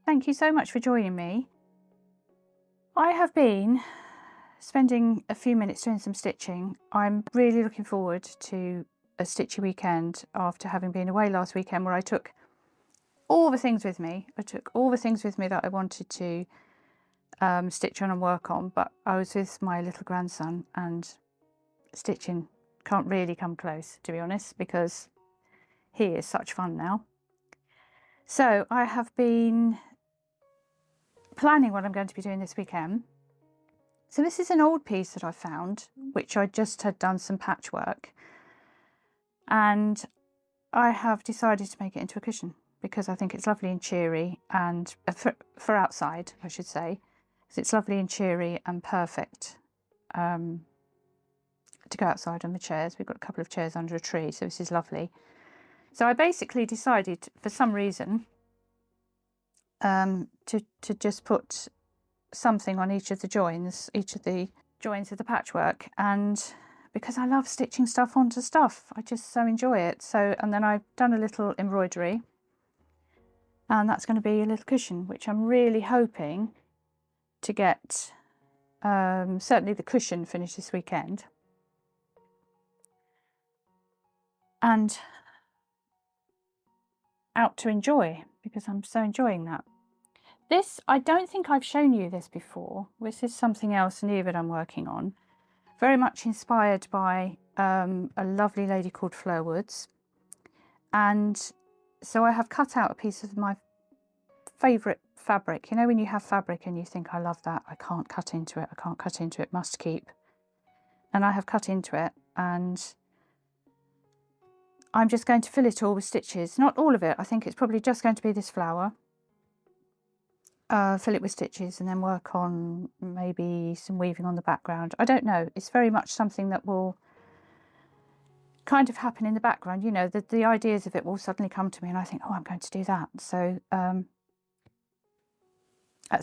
Thank you so much for joining me. I have been spending a few minutes doing some stitching. I'm really looking forward to a stitchy weekend after having been away last weekend, where I took all the things with me. I took all the things with me that I wanted to stitch on and work on, but I was with my little grandson and stitching can't really come close, to be honest, because he is such fun now. So I have been planning what I'm going to be doing this weekend. So this is an old piece that I found, which I just had done some patchwork, and I have decided to make it into a cushion because I think it's lovely and cheery, and for outside, I should say, because it's lovely and cheery and perfect to go outside on the chairs. We've got a couple of chairs under a tree, so this is lovely. So I basically decided, for some reason, to just put something on each of the joins of the patchwork, and because I love stitching stuff onto stuff, I just so enjoy it. So, and then I've done a little embroidery, and that's going to be a little cushion, which I'm really hoping to get certainly the cushion finished this weekend, and out to enjoy, because I'm so enjoying that. This, I don't think I've shown you this before. This is something else new that I'm working on. Very much inspired by a lovely lady called Fleur Woods. And so I have cut out a piece of my favourite fabric. You know when you have fabric and you think, I love that, I can't cut into it, I can't cut into it, must keep. And I have cut into it, and I'm just going to fill it all with stitches. Not all of it, I think it's probably just going to be this flower. Fill it with stitches and then work on maybe some weaving on the background. I don't know, it's very much something that will kind of happen in the background. You know, the ideas of it will suddenly come to me and I think, oh, I'm going to do that. So that's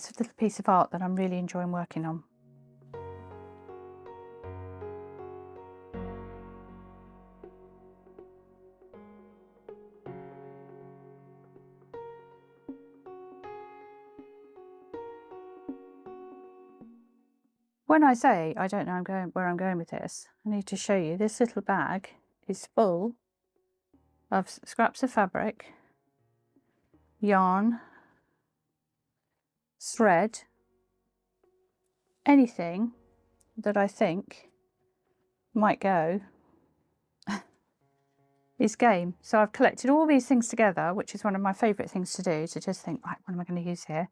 a little piece of art that I'm really enjoying working on. When I say I don't know where I'm going with this, I need to show you this little bag is full of scraps of fabric, yarn, thread, anything that I think might go is game. So I've collected all these things together, which is one of my favourite things to do, to just think, right, what am I going to use here?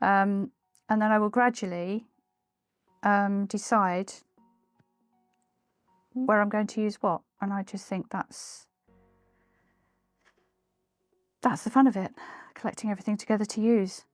And then I will gradually decide where I'm going to use what, and I just think that's the fun of it, collecting everything together to use.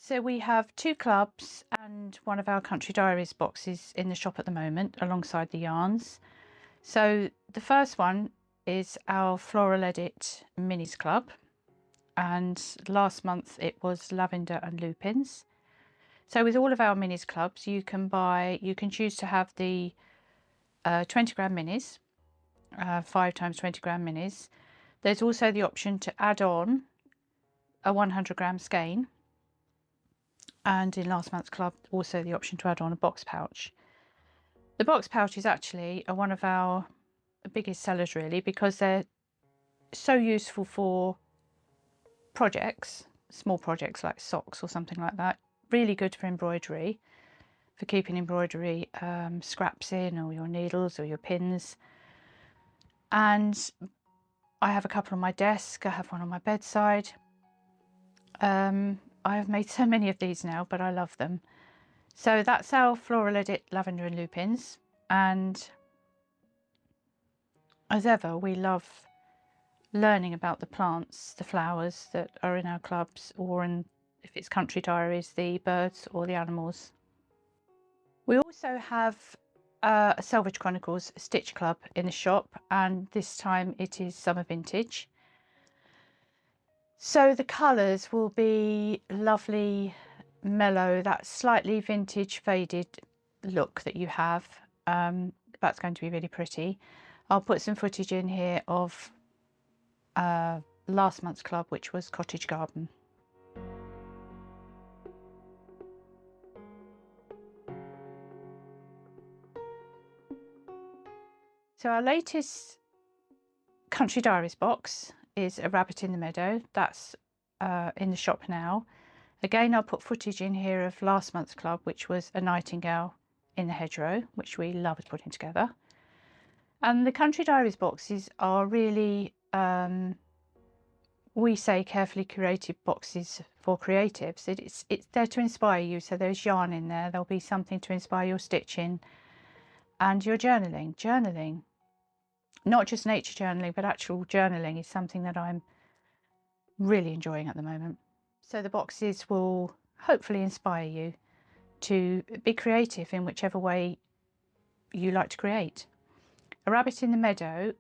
So we have 2 clubs and one of our Country Diaries boxes in the shop at the moment, alongside the yarns. So the first one is our Floral Edit Minis Club, and last month it was Lavender and Lupins. So with all of our Minis clubs, you can choose to have the 20 gram minis, 5 times 20 gram minis. There's also the option to add on a 100 gram skein. And in last month's club, also the option to add on a box pouch. The box pouch is actually one of our biggest sellers, really, because they're so useful for projects, small projects like socks or something like that. Really good for embroidery, for keeping embroidery scraps in, or your needles or your pins. And I have a couple on my desk. I have one on my bedside. I have made so many of these now, but I love them. So that's our Floral Edit Lavender and Lupins, and as ever, we love learning about the plants, the flowers that are in our clubs, or if it's Country Diaries, the birds or the animals. We also have a Selvage Chronicles Stitch Club in the shop, and this time it is summer vintage. So the colours will be lovely, mellow, that slightly vintage faded look that you have. That's going to be really pretty. I'll put some footage in here of last month's club, which was Cottage Garden. So our latest Country Diaries box is a Rabbit in the Meadow. That's in the shop now. Again, I'll put footage in here of last month's club, which was a Nightingale in the Hedgerow, which we loved putting together. And the Country Diaries boxes are really, we say, carefully curated boxes for creatives. It's there to inspire you. So there's yarn in there. There'll be something to inspire your stitching and your journaling. Journaling, not just nature journaling, but actual journaling is something that I'm really enjoying at the moment. So the boxes will hopefully inspire you to be creative in whichever way you like to create. A Rabbit in the Meadow.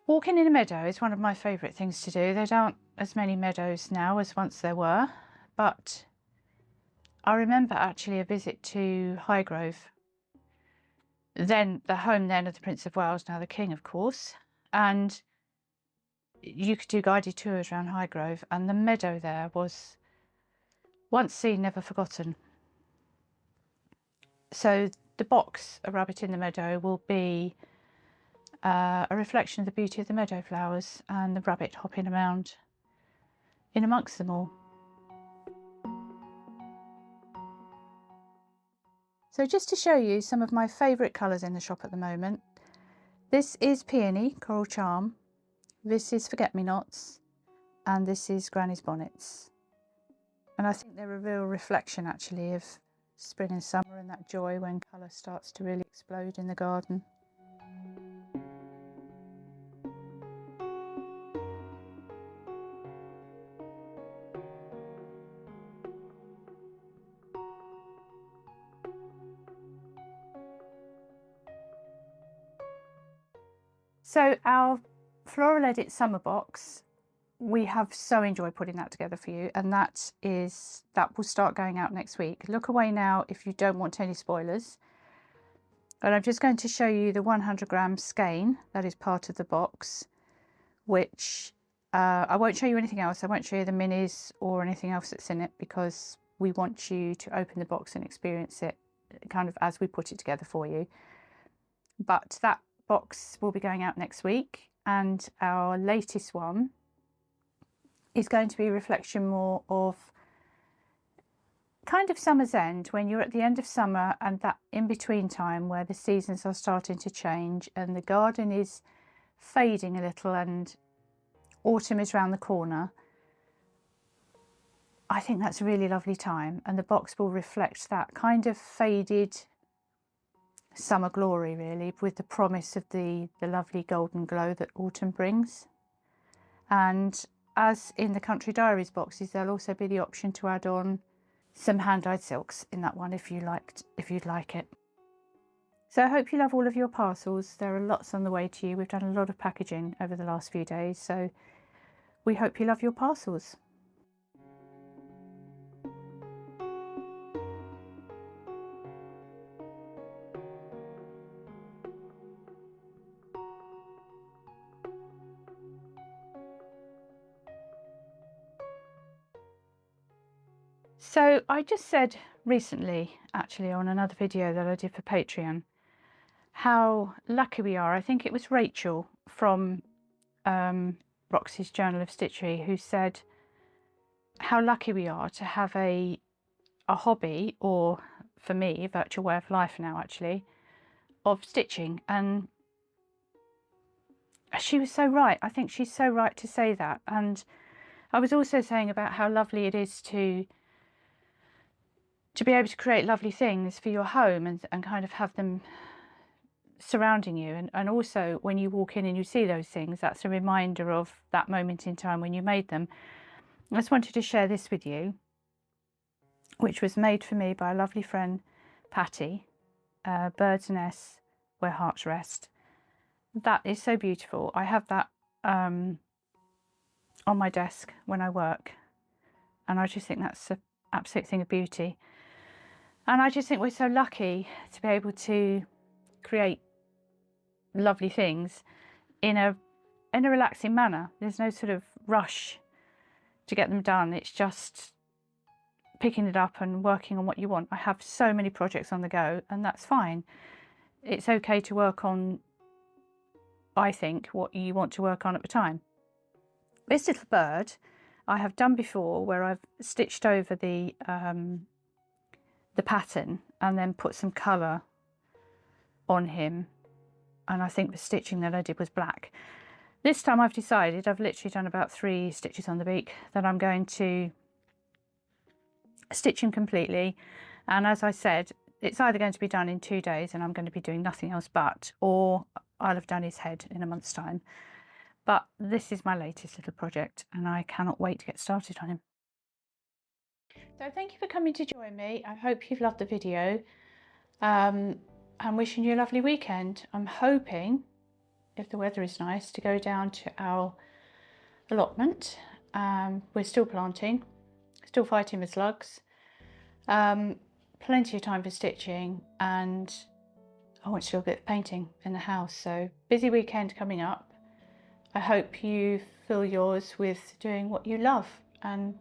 Walking in a meadow is one of my favourite things to do. There aren't as many meadows now as once there were, but I remember actually a visit to Highgrove, then the home then of the Prince of Wales, now the King, of course, and you could do guided tours around Highgrove, and the meadow there was once seen, never forgotten. So the box, A Rabbit in the Meadow, will be a reflection of the beauty of the meadow flowers and the rabbit hopping around in amongst them all. So just to show you some of my favourite colours in the shop at the moment, this is Peony Coral Charm, this is Forget-Me-Nots, and this is Granny's Bonnets. And I think they're a real reflection actually of spring and summer and that joy when colour starts to really explode in the garden. So our Floral Edit summer box, we have so enjoyed putting that together for you, and that will start going out next week. Look away now if you don't want any spoilers. And I'm just going to show you the 100-gram skein that is part of the box, which I won't show you anything else. I won't show you the minis or anything else that's in it, because we want you to open the box and experience it kind of as we put it together for you. But that box will be going out next week, and our latest one is going to be a reflection more of kind of summer's end, when you're at the end of summer and that in-between time where the seasons are starting to change and the garden is fading a little and autumn is round the corner. I think that's a really lovely time, and the box will reflect that kind of faded summer glory, really, with the promise of the lovely golden glow that autumn brings. And as in the Country Diaries boxes, there'll also be the option to add on some hand-dyed silks in that one if you'd like it. So I hope you love all of your parcels. There are lots on the way to you. We've done a lot of packaging over the last few days, so we hope you love your parcels. So I just said recently, actually, on another video that I did for Patreon, how lucky we are. I think it was Rachel from Roxy's Journal of Stitchery who said how lucky we are to have a hobby, or for me, a virtual way of life now actually, of stitching. And she was so right. I think she's so right to say that. And I was also saying about how lovely it is to be able to create lovely things for your home and kind of have them surrounding you. And also when you walk in and you see those things, that's a reminder of that moment in time when you made them. I just wanted to share this with you, which was made for me by a lovely friend, Patty, Bird's Nest Where Hearts Rest. That is so beautiful. I have that on my desk when I work, and I just think that's an absolute thing of beauty. And I just think we're so lucky to be able to create lovely things in a relaxing manner. There's no sort of rush to get them done. It's just picking it up and working on what you want. I have so many projects on the go, and that's fine. It's okay to work on, I think, what you want to work on at the time. This little bird I have done before, where I've stitched over the pattern and then put some colour on him, and I think the stitching that I did was black. This time I've decided, I've literally done about 3 stitches on the beak, that I'm going to stitch him completely. And as I said, it's either going to be done in 2 days and I'm going to be doing nothing else but, or I'll have done his head in a month's time. But this is my latest little project and I cannot wait to get started on him. So thank you for coming to join me. I hope you've loved the video. I'm wishing you a lovely weekend. I'm hoping, if the weather is nice, to go down to our allotment. We're still planting, still fighting the slugs. Plenty of time for stitching, and I want to do a bit of painting in the house. So busy weekend coming up. I hope you fill yours with doing what you love, and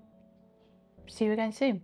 see you again soon.